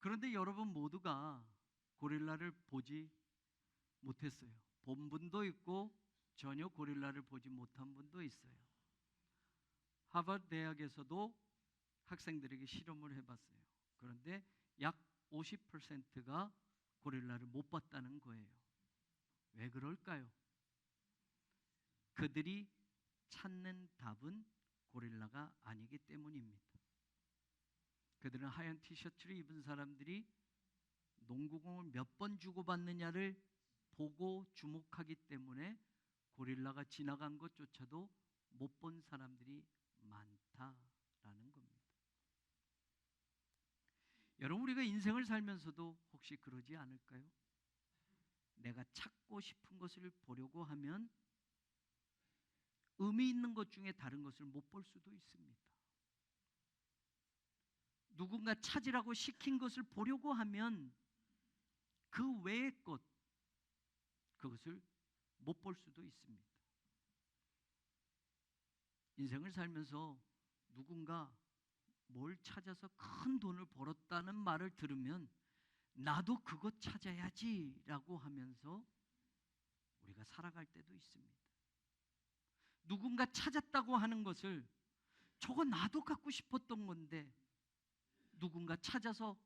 그런데 여러분 모두가 고릴라를 보지 못했어요. 본 분도 있고 전혀 고릴라를 보지 못한 분도 있어요. 하버드 대학에서도 학생들에게 실험을 해봤어요. 그런데 약 50%가 고릴라를 못 봤다는 거예요. 왜 그럴까요? 그들이 찾는 답은 고릴라가 아니기 때문입니다. 그들은 하얀 티셔츠를 입은 사람들이 농구공을 몇 번 주고받느냐를 보고 주목하기 때문에 고릴라가 지나간 것조차도 못 본 사람들이 많다라는 겁니다. 여러분, 우리가 인생을 살면서도 혹시 그러지 않을까요? 내가 찾고 싶은 것을 보려고 하면 의미 있는 것 중에 다른 것을 못 볼 수도 있습니다. 누군가 찾으라고 시킨 것을 보려고 하면 그 외의 것, 그것을 못 볼 수도 있습니다. 인생을 살면서 누군가 뭘 찾아서 큰 돈을 벌었다는 말을 들으면 나도 그것 찾아야지 라고 하면서 우리가 살아갈 때도 있습니다. 누군가 찾았다고 하는 것을 저거 나도 갖고 싶었던 건데 누군가 찾아서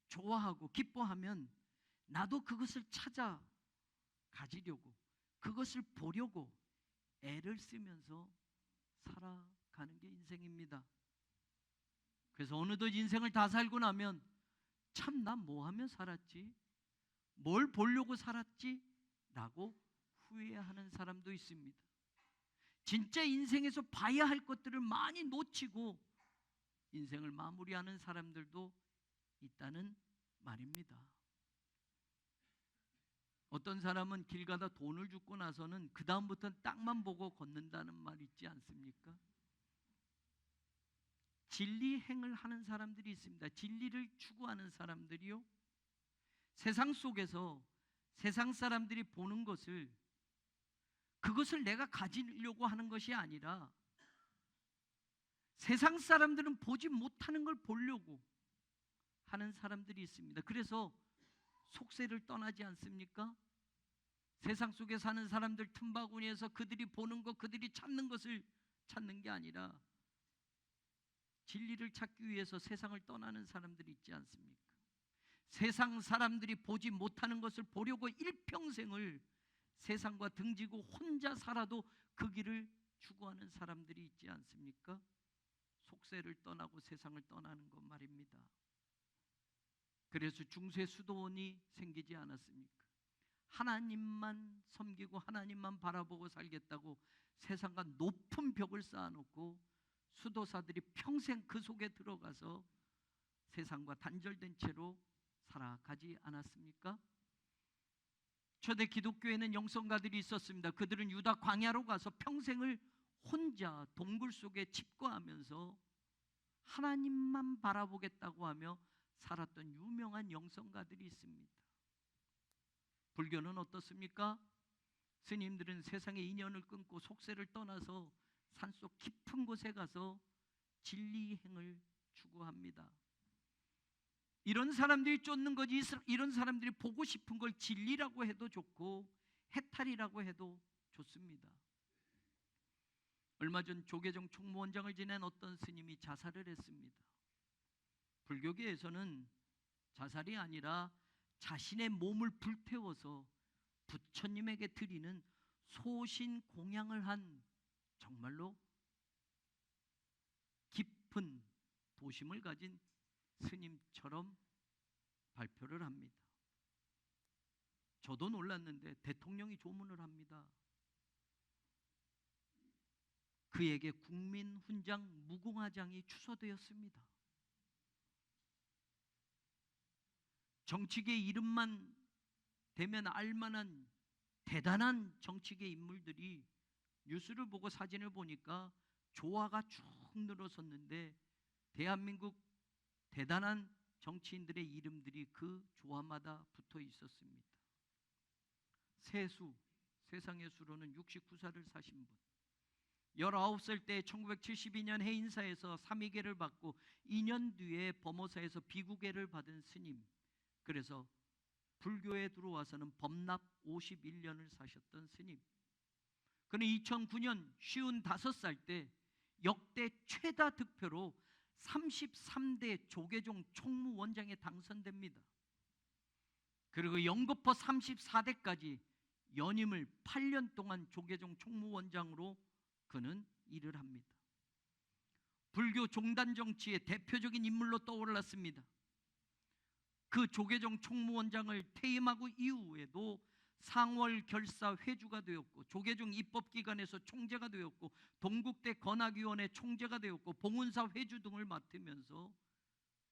좋아하고 기뻐하면 나도 그것을 찾아 가지려고, 그것을 보려고 애를 쓰면서 살아가는 게 인생입니다. 그래서 어느덧 인생을 다 살고 나면 참 나 뭐 하며 살았지? 뭘 보려고 살았지? 라고 후회하는 사람도 있습니다. 진짜 인생에서 봐야 할 것들을 많이 놓치고 인생을 마무리하는 사람들도 있다는 말입니다. 어떤 사람은 길 가다 돈을 줍고 나서는 그 다음부터는 땅만 보고 걷는다는 말 있지 않습니까? 진리행을 하는 사람들이 있습니다. 진리를 추구하는 사람들이요, 세상 속에서 세상 사람들이 보는 것을, 그것을 내가 가지려고 하는 것이 아니라 세상 사람들은 보지 못하는 걸 보려고 하는 사람들이 있습니다. 그래서 속세를 떠나지 않습니까? 세상 속에 사는 사람들 틈바구니에서 그들이 보는 것, 그들이 찾는 것을 찾는 게 아니라 진리를 찾기 위해서 세상을 떠나는 사람들이 있지 않습니까? 세상 사람들이 보지 못하는 것을 보려고 일평생을 세상과 등지고 혼자 살아도 그 길을 추구하는 사람들이 있지 않습니까? 속세를 떠나고 세상을 떠나는 것 말입니다. 그래서 중세 수도원이 생기지 않았습니까? 하나님만 섬기고 하나님만 바라보고 살겠다고 세상과 높은 벽을 쌓아놓고 수도사들이 평생 그 속에 들어가서 세상과 단절된 채로 살아가지 않았습니까? 초대 기독교에는 영성가들이 있었습니다. 그들은 유다 광야로 가서 평생을 혼자 동굴 속에 집거하면서 하나님만 바라보겠다고 하며 살았던 유명한 영성가들이 있습니다. 불교는 어떻습니까? 스님들은 세상의 인연을 끊고 속세를 떠나서 산속 깊은 곳에 가서 진리행을 추구합니다. 이런 사람들이 쫓는 거지, 이런 사람들이 보고 싶은 걸 진리라고 해도 좋고 해탈이라고 해도 좋습니다. 얼마 전 조계종 총무원장을 지낸 어떤 스님이 자살을 했습니다. 불교계에서는 자살이 아니라 자신의 몸을 불태워서 부처님에게 드리는 소신 공양을 한 정말로 깊은 도심을 가진 스님처럼 발표를 합니다. 저도 놀랐는데 대통령이 조문을 합니다. 그에게 국민훈장 무궁화장이 추서되었습니다. 정치계 이름만 대면 알만한 대단한 정치계 인물들이 뉴스를 보고 사진을 보니까 조화가 쭉 늘어섰는데 대한민국 대단한 정치인들의 이름들이 그 조화마다 붙어 있었습니다. 세수, 세상의 수로는 69살을 사신 분, 19살 때 1972년 해인사에서 삼위계를 받고 2년 뒤에 범어사에서 비구계를 받은 스님. 그래서 불교에 들어와서는 범납 51년을 사셨던 스님. 그는 2009년 55살 때 역대 최다 득표로 33대 조계종 총무원장에 당선됩니다. 그리고 연거푸 34대까지 연임을 8년 동안 조계종 총무원장으로 그는 일을 합니다. 불교 종단 정치의 대표적인 인물로 떠올랐습니다. 그 조계종 총무원장을 퇴임하고 이후에도 상월 결사 회주가 되었고, 조계종 입법기관에서 총재가 되었고, 동국대 건학위원회 총재가 되었고, 봉은사 회주 등을 맡으면서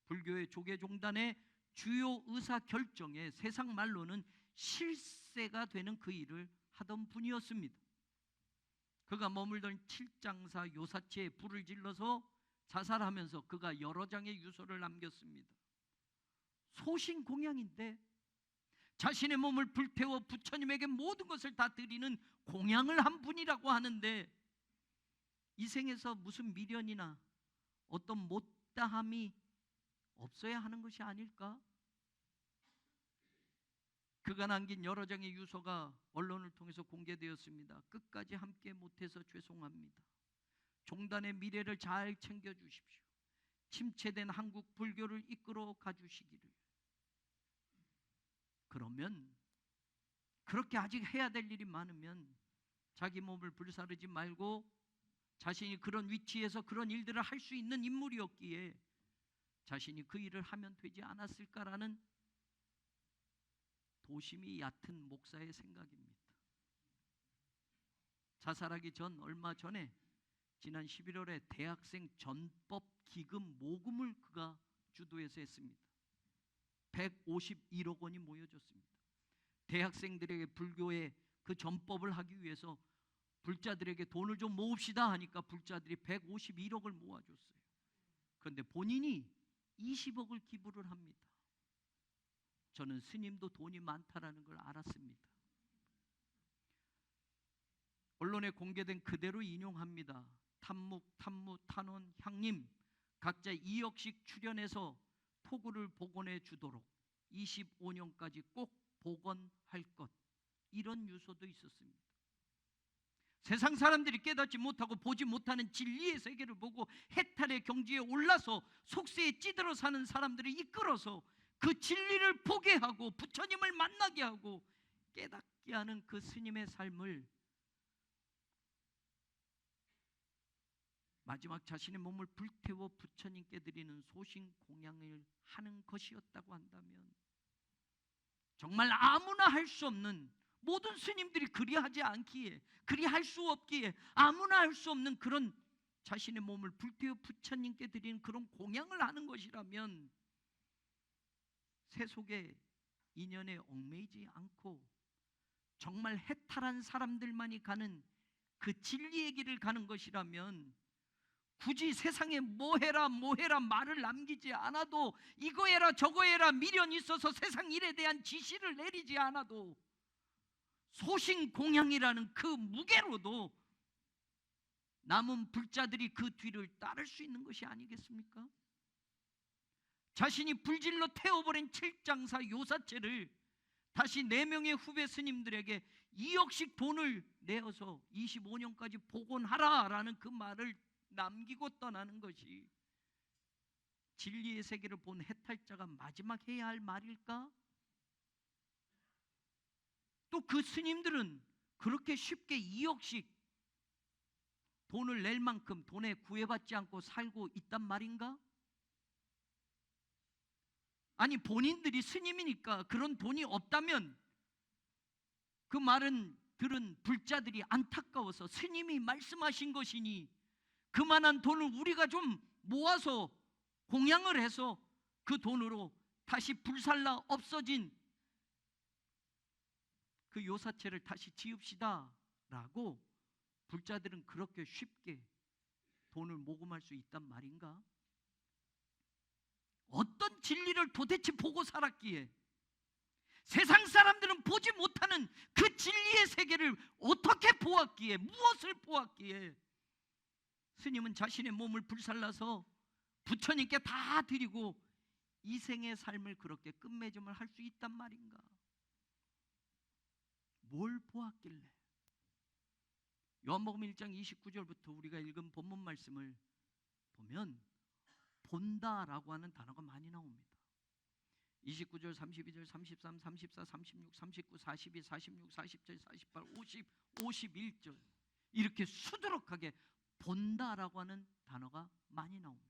불교의 조계종단의 주요 의사 결정에 세상 말로는 실세가 되는 그 일을 하던 분이었습니다. 그가 머물던 칠장사 요사체에 불을 질러서 자살하면서 그가 여러 장의 유서를 남겼습니다. 소신공양인데 자신의 몸을 불태워 부처님에게 모든 것을 다 드리는 공양을 한 분이라고 하는데, 이 생에서 무슨 미련이나 어떤 못다함이 없어야 하는 것이 아닐까? 그가 남긴 여러 장의 유서가 언론을 통해서 공개되었습니다. 끝까지 함께 못해서 죄송합니다. 종단의 미래를 잘 챙겨주십시오. 침체된 한국 불교를 이끌어 가주시기를. 그러면 그렇게 아직 해야 될 일이 많으면 자기 몸을 불사르지 말고 자신이 그런 위치에서 그런 일들을 할 수 있는 인물이었기에 자신이 그 일을 하면 되지 않았을까라는 도심이 얕은 목사의 생각입니다. 자살하기 전 얼마 전에 지난 11월에 대학생 전법 기금 모금을 그가 주도해서 했습니다. 151억 원이 모여졌습니다. 대학생들에게 불교의 그 전법을 하기 위해서 불자들에게 돈을 좀 모읍시다 하니까 불자들이 151억을 모아줬어요. 그런데 본인이 20억을 기부를 합니다. 저는 스님도 돈이 많다라는 걸 알았습니다. 언론에 공개된 그대로 인용합니다. 탐묵, 탐무, 탄원, 향림 각자 2억씩 출연해서 토구를 복원해 주도록 25년까지 꼭 복원할 것, 이런 유서도 있었습니다. 세상 사람들이 깨닫지 못하고 보지 못하는 진리의 세계를 보고 해탈의 경지에 올라서 속세에 찌들어 사는 사람들을 이끌어서 그 진리를 보게 하고 부처님을 만나게 하고 깨닫게 하는 그 스님의 삶을 마지막 자신의 몸을 불태워 부처님께 드리는 소신 공양을 하는 것이었다고 한다면, 정말 아무나 할 수 없는, 모든 스님들이 그리하지 않기에, 그리할 수 없기에 아무나 할 수 없는 그런 자신의 몸을 불태워 부처님께 드리는 그런 공양을 하는 것이라면 세속의 인연에 얽매이지 않고 정말 해탈한 사람들만이 가는 그 진리의 길을 가는 것이라면 굳이 세상에 뭐 해라 말을 남기지 않아도, 이거 해라 저거 해라 미련이 있어서 세상 일에 대한 지시를 내리지 않아도 소신공양이라는 그 무게로도 남은 불자들이 그 뒤를 따를 수 있는 것이 아니겠습니까? 자신이 불질러 태워버린 칠장사 요사체를 다시 4명의 후배 스님들에게 2억씩 돈을 내어서 25년까지 복원하라라는 그 말을 남기고 떠나는 것이 진리의 세계를 본 해탈자가 마지막 해야 할 말일까? 또 그 스님들은 그렇게 쉽게 2억씩 돈을 낼 만큼 돈에 구애받지 않고 살고 있단 말인가? 아니, 본인들이 스님이니까 그런 돈이 없다면 그 말은 들은 불자들이 안타까워서 스님이 말씀하신 것이니 그만한 돈을 우리가 좀 모아서 공양을 해서 그 돈으로 다시 불살라 없어진 그 요사체를 다시 지읍시다 라고 불자들은 그렇게 쉽게 돈을 모금할 수 있단 말인가? 어떤 진리를 도대체 보고 살았기에, 세상 사람들은 보지 못하는 그 진리의 세계를 어떻게 보았기에, 무엇을 보았기에 스님은 자신의 몸을 불살라서 부처님께 다 드리고 이 생의 삶을 그렇게 끝맺음을 할 수 있단 말인가? 뭘 보았길래? 요한복음 1장 29절부터 우리가 읽은 본문 말씀을 보면 본다라고 하는 단어가 많이 나옵니다. 29절, 32절, 33, 34, 36, 39, 42, 46, 47, 48, 50, 51절 이렇게 수두룩하게 본다라고 하는 단어가 많이 나옵니다.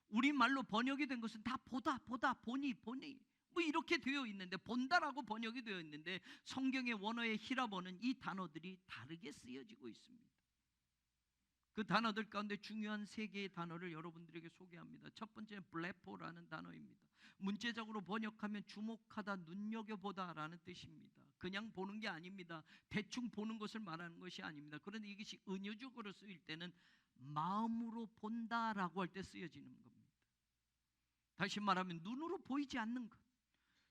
우리말로 번역이 된 것은 다 보다, 보니 뭐 이렇게 되어 있는데, 본다라고 번역이 되어 있는데 성경의 원어의 히라보는 이 단어들이 다르게 쓰여지고 있습니다. 그 단어들 가운데 중요한 세 개의 단어를 여러분들에게 소개합니다. 첫 번째는 블레포라는 단어입니다. 문자적으로 번역하면 주목하다, 눈여겨보다라는 뜻입니다. 그냥 보는 게 아닙니다. 대충 보는 것을 말하는 것이 아닙니다. 그런데 이것이 은유적으로 쓰일 때는 마음으로 본다라고 할 때 쓰여지는 겁니다. 다시 말하면 눈으로 보이지 않는 것,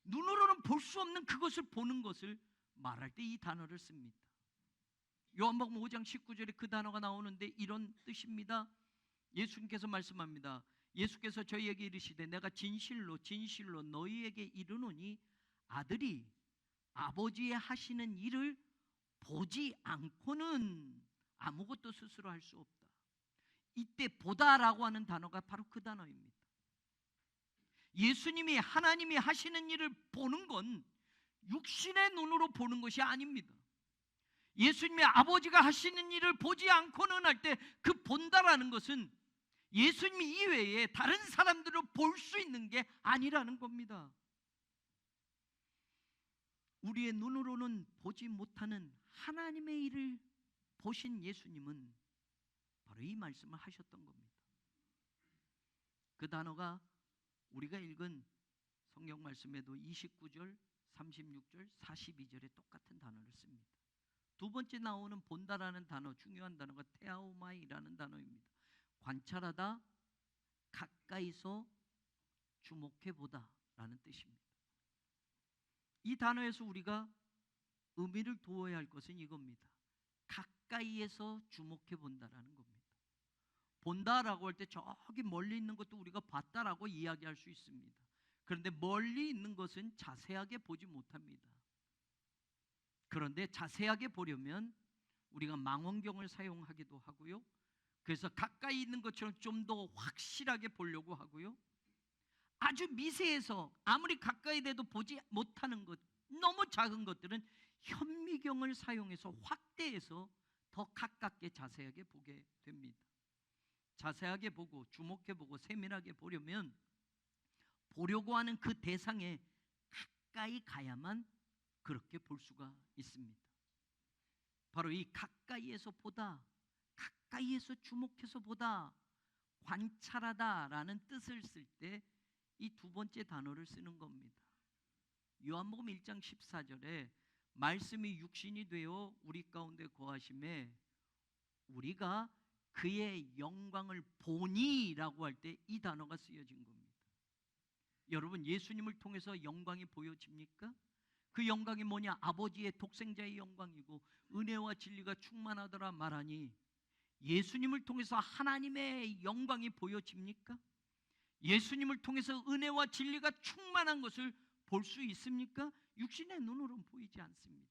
눈으로는 볼 수 없는 그것을 보는 것을 말할 때 이 단어를 씁니다. 요한복음 5장 19절에 그 단어가 나오는데 이런 뜻입니다. 예수님께서 말씀합니다. 예수께서 저희에게 이르시되 내가 진실로 너희에게 이르노니 아들이 아버지의 하시는 일을 보지 않고는 아무것도 스스로 할 수 없다. 이때 보다라고 하는 단어가 바로 그 단어입니다. 예수님이 하나님이 하시는 일을 보는 건 육신의 눈으로 보는 것이 아닙니다. 예수님의 아버지가 하시는 일을 보지 않고는 할 때 그 본다라는 것은 예수님 이외에 다른 사람들을 볼 수 있는 게 아니라는 겁니다. 우리의 눈으로는 보지 못하는 하나님의 일을 보신 예수님은 바로 이 말씀을 하셨던 겁니다. 그 단어가 우리가 읽은 성경 말씀에도 29절, 36절, 42절에 똑같은 단어를 씁니다. 두 번째 나오는 본다라는 단어, 중요한 단어가 테아오마이라는 단어입니다. 관찰하다, 가까이서 주목해보다라는 뜻입니다. 이 단어에서 우리가 의미를 두어야 할 것은 이겁니다. 가까이에서 주목해본다라는 겁니다. 본다라고 할 때 저기 멀리 있는 것도 우리가 봤다라고 이야기할 수 있습니다. 그런데 멀리 있는 것은 자세하게 보지 못합니다. 그런데 자세하게 보려면 우리가 망원경을 사용하기도 하고요. 그래서 가까이 있는 것처럼 좀 더 확실하게 보려고 하고요. 아주 미세해서 아무리 가까이 돼도 보지 못하는 것, 너무 작은 것들은 현미경을 사용해서 확대해서 더 가깝게 자세하게 보게 됩니다. 자세하게 보고 주목해보고 세밀하게 보려면 보려고 하는 그 대상에 가까이 가야만 그렇게 볼 수가 있습니다. 바로 이 가까이에서 보다, 가까이에서 주목해서 보다, 관찰하다라는 뜻을 쓸 때 이 두 번째 단어를 쓰는 겁니다. 요한복음 1장 14절에 말씀이 육신이 되어 우리 가운데 거하심에 우리가 그의 영광을 보니라고 할 때 이 단어가 쓰여진 겁니다. 여러분, 예수님을 통해서 영광이 보여집니까? 그 영광이 뭐냐? 아버지의 독생자의 영광이고 은혜와 진리가 충만하더라 말하니 예수님을 통해서 하나님의 영광이 보여집니까? 예수님을 통해서 은혜와 진리가 충만한 것을 볼 수 있습니까? 육신의 눈으로는 보이지 않습니다.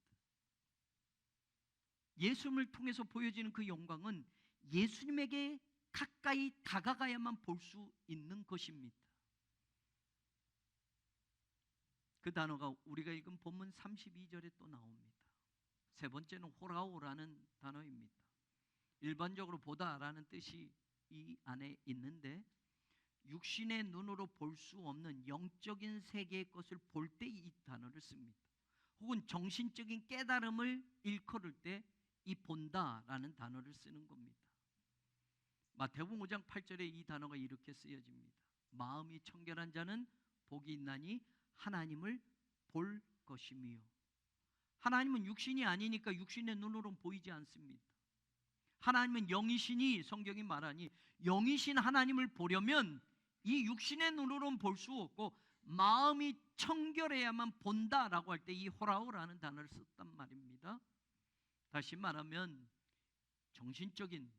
예수님을 통해서 보여지는 그 영광은 예수님에게 가까이 다가가야만 볼 수 있는 것입니다. 그 단어가 우리가 읽은 본문 32절에 또 나옵니다. 세 번째는 호라오라는 단어입니다. 일반적으로 보다라는 뜻이 이 안에 있는데 육신의 눈으로 볼 수 없는 영적인 세계의 것을 볼 때 이 단어를 씁니다. 혹은 정신적인 깨달음을 일컬을 때 이 본다라는 단어를 쓰는 겁니다. 마태복음 5장 8절에 이 단어가 이렇게 쓰여집니다. 마음이 청결한 자는 복이 있나니 하나님을 볼 것이며, 하나님은 육신이 아니니까 육신의 눈으로는 보이지 않습니다. 하나님은 영이시니 성경이 말하니 영이신 하나님을 보려면 이 육신의 눈으로는 볼 수 없고 마음이 청결해야만 본다라고 할 때 이 호라오라는 단어를 썼단 말입니다. 다시 말하면 정신적인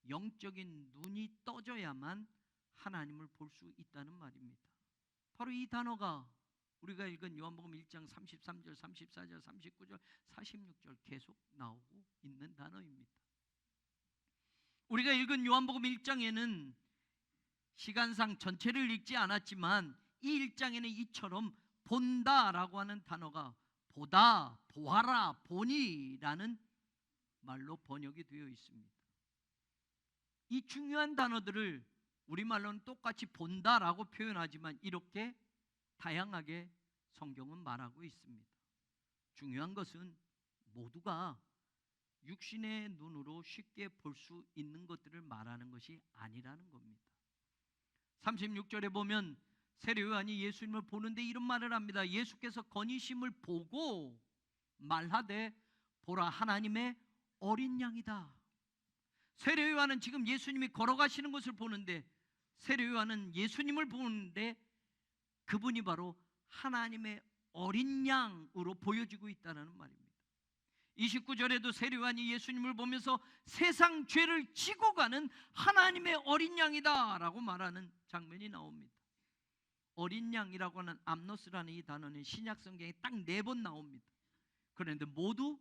영적인 눈이 떠져야만 하나님을 볼 수 있다는 말입니다. 바로 이 단어가 우리가 읽은 요한복음 1장 33절, 34절, 39절, 46절 계속 나오고 있는 단어입니다. 우리가 읽은 요한복음 1장에는 시간상 전체를 읽지 않았지만 이 1장에는 이처럼 본다라고 하는 단어가 보다, 보아라, 보니라는 말로 번역이 되어 있습니다. 이 중요한 단어들을 우리말로는 똑같이 본다라고 표현하지만 이렇게 다양하게 성경은 말하고 있습니다. 중요한 것은 모두가 육신의 눈으로 쉽게 볼 수 있는 것들을 말하는 것이 아니라는 겁니다. 36절에 보면 세례 요한이 예수님을 보는데 이런 말을 합니다. 예수께서 거니심을 보고 말하되 보라 하나님의 어린 양이다. 세례 요한은 지금 예수님이 걸어가시는 것을 보는데, 세례 요한은 예수님을 보는데 그분이 바로 하나님의 어린 양으로 보여지고 있다는 말입니다. 29절에도 세례 요한이 예수님을 보면서 세상 죄를 지고 가는 하나님의 어린 양이다 라고 말하는 장면이 나옵니다. 어린 양이라고 하는 암노스라는 이 단어는 신약 성경에 딱 4번 나옵니다. 그런데 모두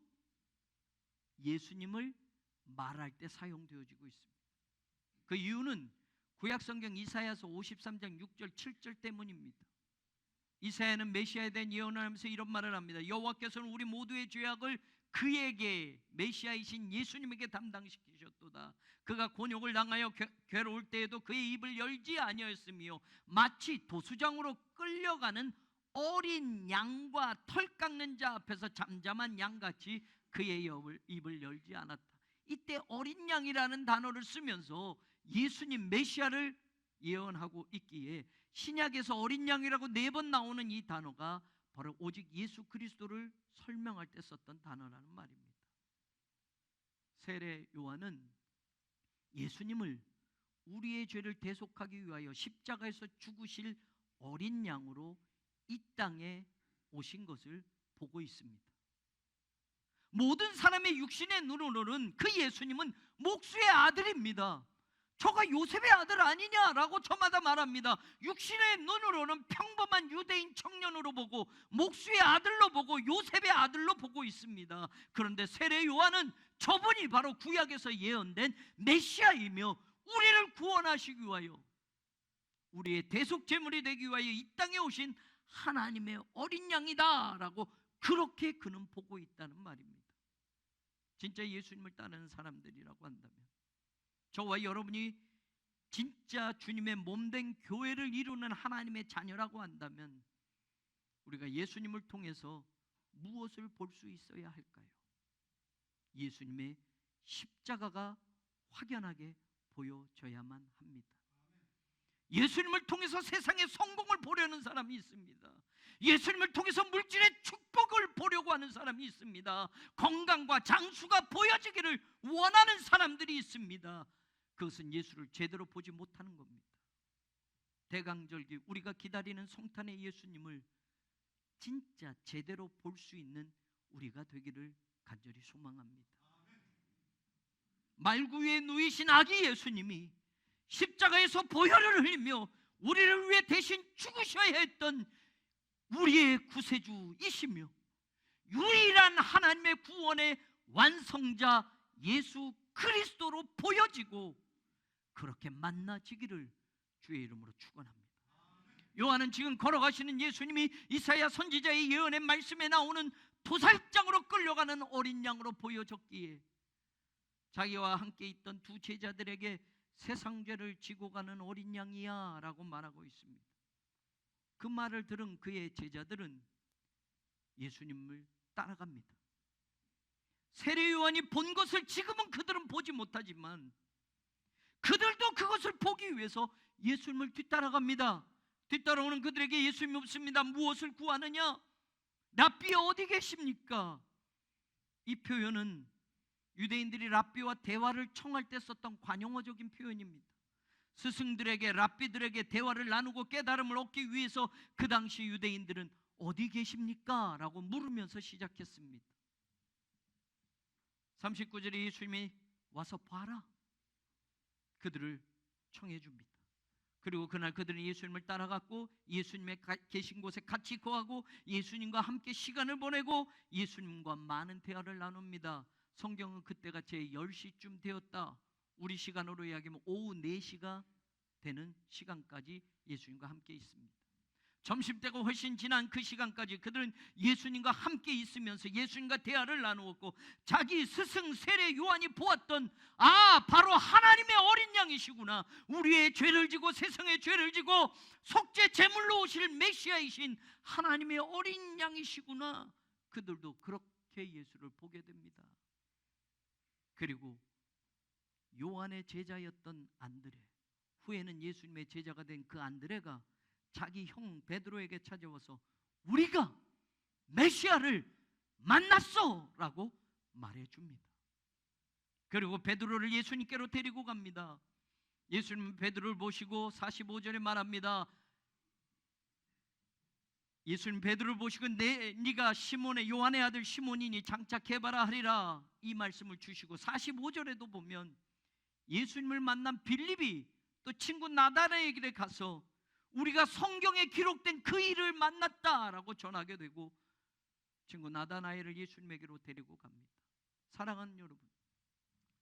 예수님을 말할 때 사용되어지고 있습니다. 그 이유는 구약 성경 이사야서 53장 6절 7절 때문입니다. 이사야는 메시아에 대한 예언을 하면서 이런 말을 합니다. 여호와께서는 우리 모두의 죄악을 그에게, 메시아이신 예수님에게 담당시키셨도다. 그가 곤욕을 당하여 괴로울 때에도 그의 입을 열지 아니하였으며 마치 도수장으로 끌려가는 어린 양과 털 깎는 자 앞에서 잠잠한 양같이 그의 입을 열지 않았다. 이때 어린 양이라는 단어를 쓰면서 예수님 메시아를 예언하고 있기에 신약에서 어린 양이라고 4번 나오는 이 단어가 바로 오직 예수 그리스도를 설명할 때 썼던 단어라는 말입니다. 세례 요한은 예수님을 우리의 죄를 대속하기 위하여 십자가에서 죽으실 어린 양으로 이 땅에 오신 것을 보고 있습니다. 모든 사람의 육신의 눈으로는 그 예수님은 목수의 아들입니다. 저가 요셉의 아들 아니냐라고 저마다 말합니다. 육신의 눈으로는 평범한 유대인 청년으로 보고 목수의 아들로 보고 요셉의 아들로 보고 있습니다. 그런데 세례 요한은 저분이 바로 구약에서 예언된 메시아이며 우리를 구원하시기 위하여, 우리의 대속 제물이 되기 위하여 이 땅에 오신 하나님의 어린 양이다라고 그렇게 그는 보고 있다는 말입니다. 진짜 예수님을 따르는 사람들이라고 한다면, 저와 여러분이 진짜 주님의 몸된 교회를 이루는 하나님의 자녀라고 한다면 우리가 예수님을 통해서 무엇을 볼 수 있어야 할까요? 예수님의 십자가가 확연하게 보여져야만 합니다. 예수님을 통해서 세상의 성공을 보려는 사람이 있습니다. 예수님을 통해서 물질의 축복을 보려고 하는 사람이 있습니다. 건강과 장수가 보여지기를 원하는 사람들이 있습니다. 그것은 예수를 제대로 보지 못하는 겁니다. 대강절기 우리가 기다리는 성탄의 예수님을 진짜 제대로 볼 수 있는 우리가 되기를 간절히 소망합니다. 말구 위에 누이신 아기 예수님이 십자가에서 보혈을 흘리며 우리를 위해 대신 죽으셔야 했던 우리의 구세주이시며 유일한 하나님의 구원의 완성자 예수 그리스도로 보여지고 그렇게 만나지기를 주의 이름으로 축원합니다. 요한은 지금 걸어가시는 예수님이 이사야 선지자의 예언의 말씀에 나오는 도살장으로 끌려가는 어린 양으로 보여졌기에 자기와 함께 있던 두 제자들에게 세상 죄를 지고 가는 어린 양이야 라고 말하고 있습니다. 그 말을 들은 그의 제자들은 예수님을 따라갑니다. 세례 요한이 본 것을 지금은 그들은 보지 못하지만 그들도 그것을 보기 위해서 예수님을 뒤따라갑니다. 뒤따라오는 그들에게 예수님이 묻습니다. 무엇을 구하느냐? 랍비 어디 계십니까? 이 표현은 유대인들이 랍비와 대화를 청할 때 썼던 관용어적인 표현입니다. 스승들에게, 랍비들에게 대화를 나누고 깨달음을 얻기 위해서 그 당시 유대인들은 어디 계십니까? 라고 물으면서 시작했습니다. 39절에 예수님이 와서 봐라. 그들을 청해 줍니다. 그리고 그날 그들은 예수님을 따라갔고 예수님의 계신 곳에 같이 거하고 예수님과 함께 시간을 보내고 예수님과 많은 대화를 나눕니다. 성경은 그때가 제 10시쯤 되었다, 우리 시간으로 이야기하면 오후 4시가 되는 시간까지 예수님과 함께 있습니다. 점심때가 훨씬 지난 그 시간까지 그들은 예수님과 함께 있으면서 예수님과 대화를 나누었고, 자기 스승 세례 요한이 보았던 바로 하나님의 어린 양이시구나, 우리의 죄를 지고 세상의 죄를 지고 속죄 제물로 오실 메시아이신 하나님의 어린 양이시구나, 그들도 그렇게 예수를 보게 됩니다. 그리고 요한의 제자였던 안드레, 후에는 예수님의 제자가 된 그 안드레가 자기 형 베드로에게 찾아와서 우리가 메시아를 만났어 라고 말해줍니다. 그리고 베드로를 예수님께로 데리고 갑니다. 예수님은 베드로를 보시고 45절에 말합니다. 예수님 베드로를 보시고 네가 시몬의 요한의 아들 시몬이니 장차 개바라 하리라, 이 말씀을 주시고 45절에도 보면 예수님을 만난 빌립이 또 친구 나다나엘에게 가서 우리가 성경에 기록된 그 일을 만났다라고 전하게 되고 친구 나다나엘을 예수님에게로 데리고 갑니다. 사랑하는 여러분,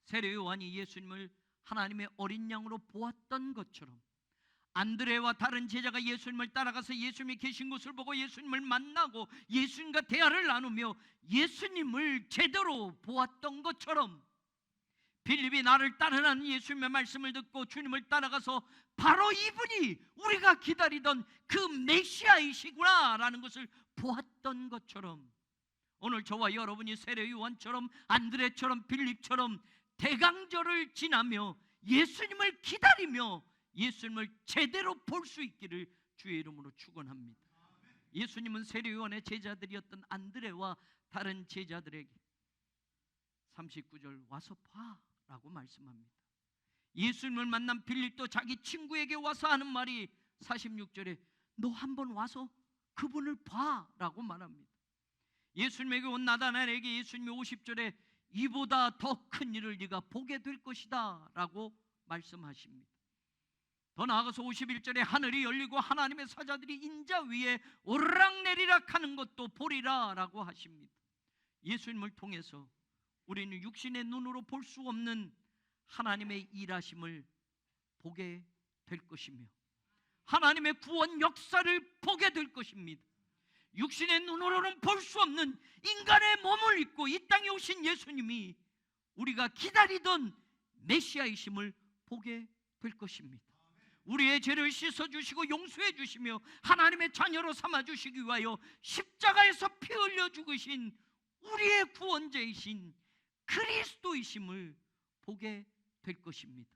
세례 요한이 예수님을 하나님의 어린 양으로 보았던 것처럼 안드레와 다른 제자가 예수님을 따라가서 예수님이 계신 곳을 보고 예수님을 만나고 예수님과 대화를 나누며 예수님을 제대로 보았던 것처럼 빌립이 나를 따르라는 예수님의 말씀을 듣고 주님을 따라가서 바로 이분이 우리가 기다리던 그 메시아이시구나 라는 것을 보았던 것처럼 오늘 저와 여러분이 세례 요한처럼 안드레처럼 빌립처럼 대강절을 지나며 예수님을 기다리며 예수님을 제대로 볼 수 있기를 주의 이름으로 축원합니다. 예수님은 세례 요한의 제자들이었던 안드레와 다른 제자들에게 39절 와서 봐 라고 말씀합니다. 예수님을 만난 빌립도 자기 친구에게 와서 하는 말이 46절에 너 한번 와서 그분을 봐 라고 말합니다. 예수님에게 온 나다나엘에게 예수님이 50절에 이보다 더 큰 일을 네가 보게 될 것이다 라고 말씀하십니다. 더 나아가서 51절에 하늘이 열리고 하나님의 사자들이 인자 위에 오르락내리락 하는 것도 보리라 라고 하십니다. 예수님을 통해서 우리는 육신의 눈으로 볼 수 없는 하나님의 일하심을 보게 될 것이며 하나님의 구원 역사를 보게 될 것입니다. 육신의 눈으로는 볼 수 없는 인간의 몸을 입고 이 땅에 오신 예수님이 우리가 기다리던 메시아이심을 보게 될 것입니다. 우리의 죄를 씻어주시고 용서해 주시며 하나님의 자녀로 삼아주시기 위하여 십자가에서 피 흘려 죽으신 우리의 구원자이신 그리스도이심을 보게 될 것입니다.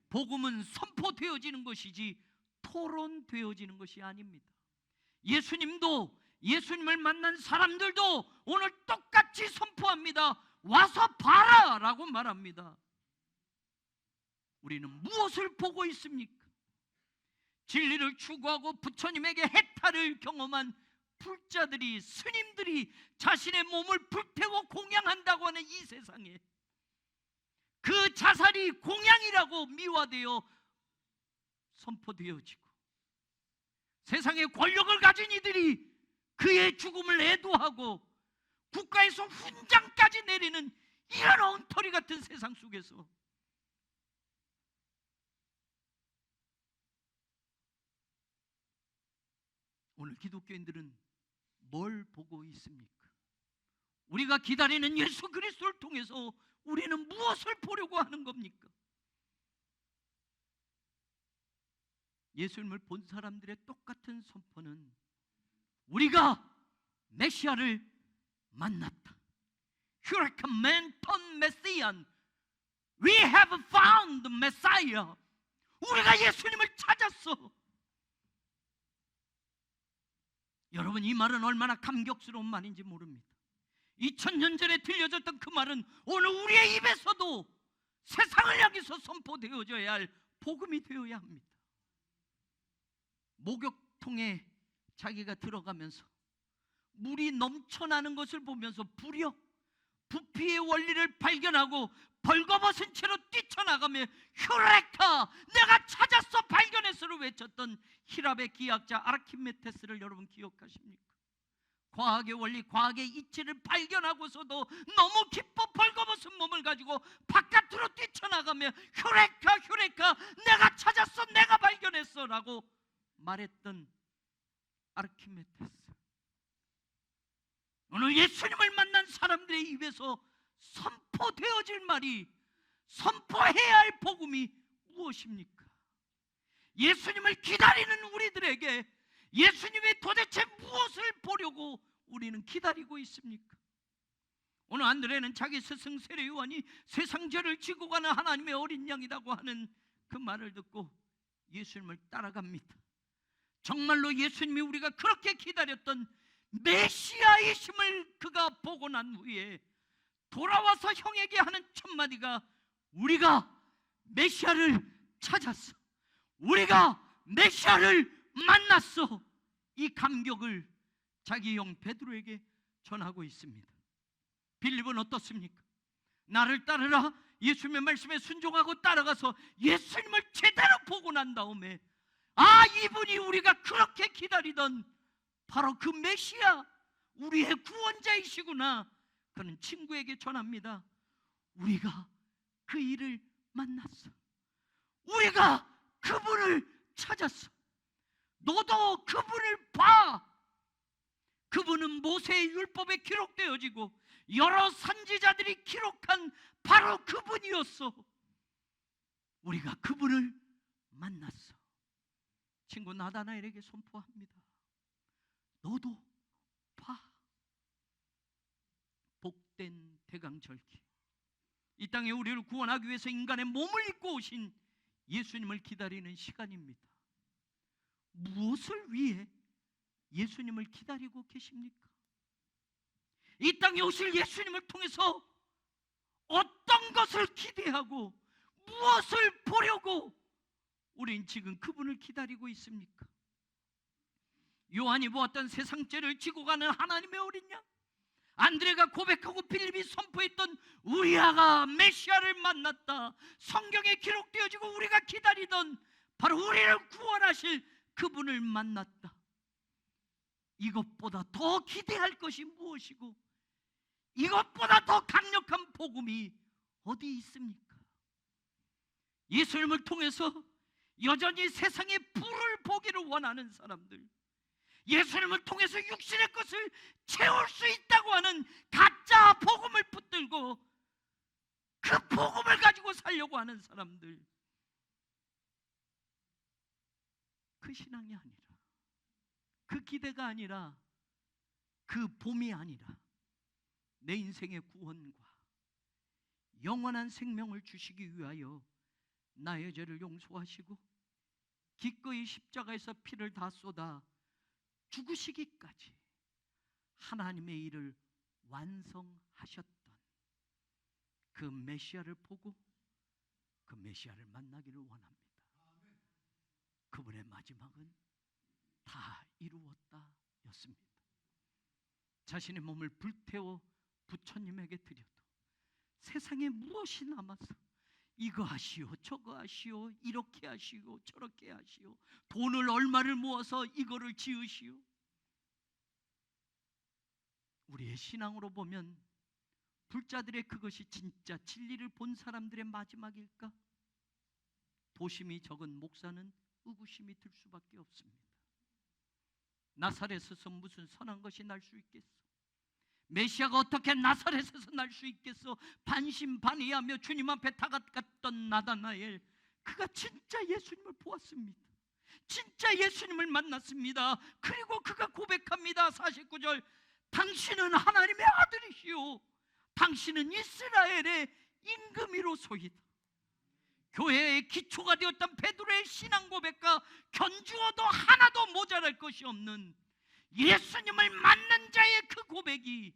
복음은 선포되어지는 것이지 토론되어지는 것이 아닙니다. 예수님도 예수님을 만난 사람들도 오늘 똑같이 선포합니다. 와서 봐라 라고 말합니다. 우리는 무엇을 보고 있습니까? 진리를 추구하고 부처님에게 해탈을 경험한 불자들이, 스님들이 자신의 몸을 불태워 공양한다고 하는 이 세상에 그 자살이 공양이라고 미화되어 선포되어지고 세상의 권력을 가진 이들이 그의 죽음을 애도하고 국가에서 훈장까지 내리는 이런 엉터리 같은 세상 속에서 오늘 기독교인들은 뭘 보고 있습니까? 우리가 기다리는 예수 그리스도를 통해서 우리는 무엇을 보려고 하는 겁니까? 예수님을 본 사람들의 똑같은 선포는 우리가 메시아를 만났다. Hurricane man turned Messiah. We have found the Messiah. 우리가 예수님을 찾았어. 여러분, 이 말은 얼마나 감격스러운 말인지 모릅니다. 2000년 전에 들려졌던 그 말은 오늘 우리의 입에서도 세상을 향해서 선포되어져야 할 복음이 되어야 합니다. 목욕통에 자기가 들어가면서 물이 넘쳐나는 것을 보면서 부피의 원리를 발견하고 벌거벗은 채로 뛰쳐나가며 휴레카, 내가 찾았어, 발견했어를 외쳤던 히랍의 기하학자 아르키메데스를 여러분 기억하십니까? 과학의 원리, 과학의 이치를 발견하고서도 너무 기뻐 벌거벗은 몸을 가지고 바깥으로 뛰쳐나가며 휴레카, 휴레카, 내가 찾았어, 내가 발견했어 라고 말했던 아르키메데스. 오늘 예수님을 만난 사람들의 입에서 선포되어질 말이, 선포해야 할 복음이 무엇입니까? 예수님을 기다리는 우리들에게 예수님이 도대체 무엇을 보려고 우리는 기다리고 있습니까? 오늘 안드레는 자기 스승 세례 요한이 세상 죄를 지고 가는 하나님의 어린 양이라고 하는 그 말을 듣고 예수님을 따라갑니다. 정말로 예수님이 우리가 그렇게 기다렸던 메시아이심을 그가 보고 난 후에 돌아와서 형에게 하는 첫 마디가, 우리가 메시아를 찾았어, 우리가 메시아를 만났어. 이 감격을 자기 형 베드로에게 전하고 있습니다. 빌립은 어떻습니까? 나를 따르라, 예수님의 말씀에 순종하고 따라가서 예수님을 제대로 보고 난 다음에, 아, 이분이 우리가 그렇게 기다리던 바로 그 메시아, 우리의 구원자이시구나. 그는 친구에게 전합니다. 우리가 그 일을 만났어, 우리가 그분을 찾았어. 너도 그분을 봐. 그분은 모세의 율법에 기록되어지고 여러 선지자들이 기록한 바로 그분이었어. 우리가 그분을 만났어. 친구 나다나엘에게 선포합니다. 너도 봐. 복된 대강절기, 이 땅에 우리를 구원하기 위해서 인간의 몸을 입고 오신 예수님을 기다리는 시간입니다. 무엇을 위해 예수님을 기다리고 계십니까? 이 땅에 오실 예수님을 통해서 어떤 것을 기대하고 무엇을 보려고 우린 지금 그분을 기다리고 있습니까? 요한이 보았던 세상 죄를 지고 가는 하나님의 어린 양, 안드레가 고백하고 빌립이 선포했던 우리아가 메시아를 만났다, 성경에 기록되어지고 우리가 기다리던 바로 우리를 구원하실 그분을 만났다. 이것보다 더 기대할 것이 무엇이고 이것보다 더 강력한 복음이 어디 있습니까? 예수님을 통해서 여전히 세상의 불을 보기를 원하는 사람들, 예수님을 통해서 육신의 것을 채울 수 있다고 하는 가짜 복음을 붙들고 그 복음을 가지고 살려고 하는 사람들, 그 신앙이 아니라, 그 기대가 아니라, 그 봄이 아니라 내 인생의 구원과 영원한 생명을 주시기 위하여 나의 죄를 용서하시고 기꺼이 십자가에서 피를 다 쏟아 죽으시기까지 하나님의 일을 완성하셨던 그 메시아를 보고 그 메시아를 만나기를 원합니다. 그분의 마지막은 다 이루었다 였습니다. 자신의 몸을 불태워 부처님에게 드려도 세상에 무엇이 남아서 이거 하시오, 저거 하시오, 이렇게 하시오, 저렇게 하시오, 돈을 얼마를 모아서 이거를 지으시오. 우리의 신앙으로 보면 불자들의 그것이 진짜 진리를 본 사람들의 마지막일까? 도심이 적은 목사는 의구심이 들 수밖에 없습니다. 나사렛에서 무슨 선한 것이 날 수 있겠어? 메시아가 어떻게 나사렛에서 날 수 있겠어? 반신반의하며 주님 앞에 다가갔던 나다나엘, 그가 진짜 예수님을 보았습니다. 진짜 예수님을 만났습니다. 그리고 그가 고백합니다. 49절, 당신은 하나님의 아들이시오, 당신은 이스라엘의 임금이로소이다. 교회의 기초가 되었던 베드로의 신앙 고백과 견주어도 하나도 모자랄 것이 없는 예수님을 만난 자의 그 고백이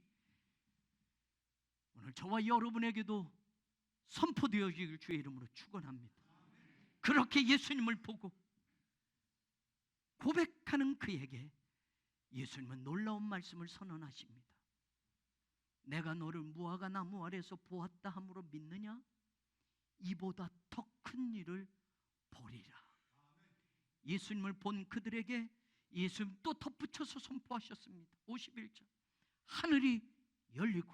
오늘 저와 여러분에게도 선포되어지길 주의 이름으로 축원합니다. 그렇게 예수님을 보고 고백하는 그에게 예수님은 놀라운 말씀을 선언하십니다. 내가 너를 무화과 나무 아래서 보았다 함으로 믿느냐? 이보다 더 큰 일을 보리라. 예수님을 본 그들에게 예수님 또 덧붙여서 선포하셨습니다. 51절, 하늘이 열리고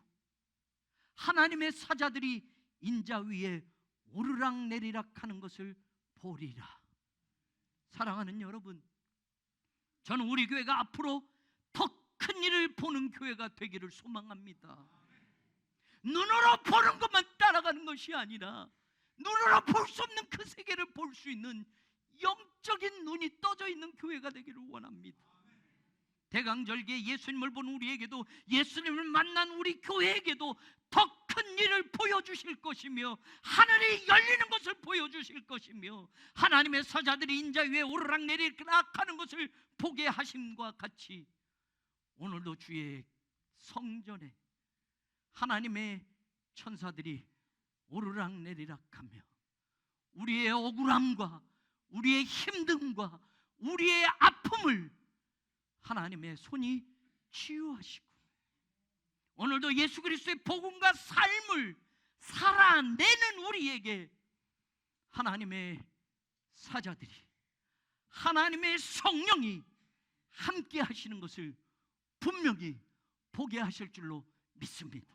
하나님의 사자들이 인자 위에 오르락 내리락 하는 것을 보리라. 사랑하는 여러분, 저는 우리 교회가 앞으로 더 큰 일을 보는 교회가 되기를 소망합니다. 눈으로 보는 것만 따라가는 것이 아니라 눈으로 볼 수 없는 그 세계를 볼 수 있는 영적인 눈이 떠져 있는 교회가 되기를 원합니다. 대강절기에 예수님을 본 우리에게도, 예수님을 만난 우리 교회에게도 더 큰 일을 보여주실 것이며 하늘이 열리는 것을 보여주실 것이며 하나님의 사자들이 인자 위에 오르락 내리락 하는 것을 보게 하심과 같이 오늘도 주의 성전에 하나님의 천사들이 오르락 내리락하며 우리의 억울함과 우리의 힘듦과 우리의 아픔을 하나님의 손이 치유하시고 오늘도 예수 그리스도의 복음과 삶을 살아내는 우리에게 하나님의 사자들이, 하나님의 성령이 함께 하시는 것을 분명히 보게 하실 줄로 믿습니다.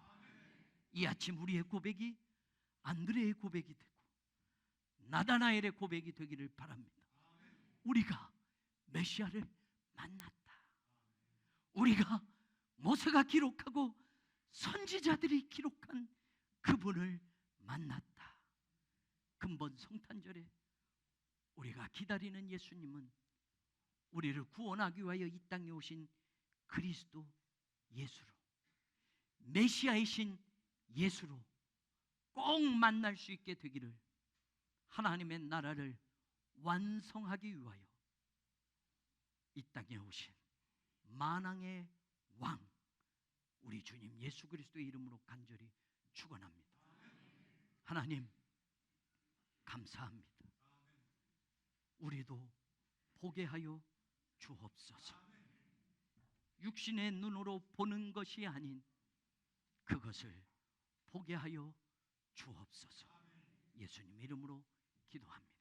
이 아침 우리의 고백이 안드레의 고백이 되고 나다나엘의 고백이 되기를 바랍니다. 우리가 메시아를 만났다. 우리가 모세가 기록하고 선지자들이 기록한 그분을 만났다. 근본 성탄절에 우리가 기다리는 예수님은 우리를 구원하기 위하여 이 땅에 오신 그리스도 예수로, 메시아이신 예수로 꼭 만날 수 있게 되기를, 하나님의 나라를 완성하기 위하여 이 땅에 오신 만왕의 왕 우리 주님 예수 그리스도의 이름으로 간절히 축원합니다. 하나님 감사합니다. 우리도 보게 하여 주옵소서. 육신의 눈으로 보는 것이 아닌 그것을 보게 하여 주옵소서. 예수님 이름으로 기도합니다.